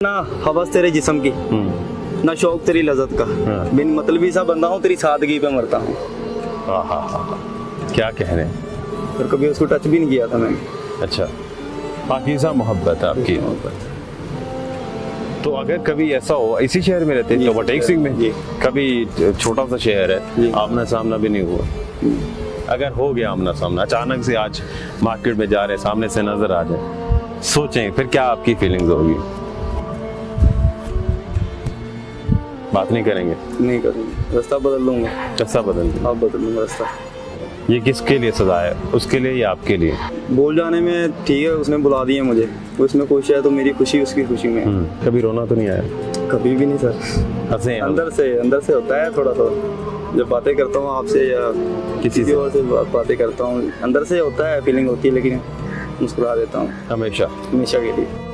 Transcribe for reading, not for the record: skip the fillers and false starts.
ना हवस तेरे जिस्म की, ना शौक तेरी लज्जत का, बिन मतलबी सा बंदा हूँ, तेरी सादगी पे मरता हूँ। क्या कह रहे हैं। और कभी उसको टच भी नहीं किया था मैंने। अच्छा, पाकीज़ा मोहब्बत है आपकी। तो अगर कभी ऐसा हो, इसी शहर में रहते हैं ओवरटेक सिंह में, कभी छोटा सा शहर है, आमना सामना भी नहीं हुआ, अगर हो गया आमना सामना, अचानक से आज मार्केट में जा रहे हैं, सामने से नजर आ जाए, सोचें फिर क्या आपकी फीलिंग्स होगी। बात नहीं करेंगे? नहीं करूँगा, रास्ता बदल लूँगा। रास्ता बदल दूँ? आप बदल लूँगा रास्ता। ये किसके लिए सजा है, उसके लिए या आपके लिए? बोल जाने में ठीक है, उसने बुला दिया मुझे, उसमें खुश है तो मेरी खुशी उसकी खुशी में है। कभी रोना तो नहीं आया? कभी भी नहीं सर। हंसे अंदर से होता है थोड़ा सा, जब बातें करता हूँ आपसे या किसी और से बातें करता हूँ, अंदर से होता है, फीलिंग होती है, लेकिन मुस्कुरा देता हूँ हमेशा हमेशा के लिए।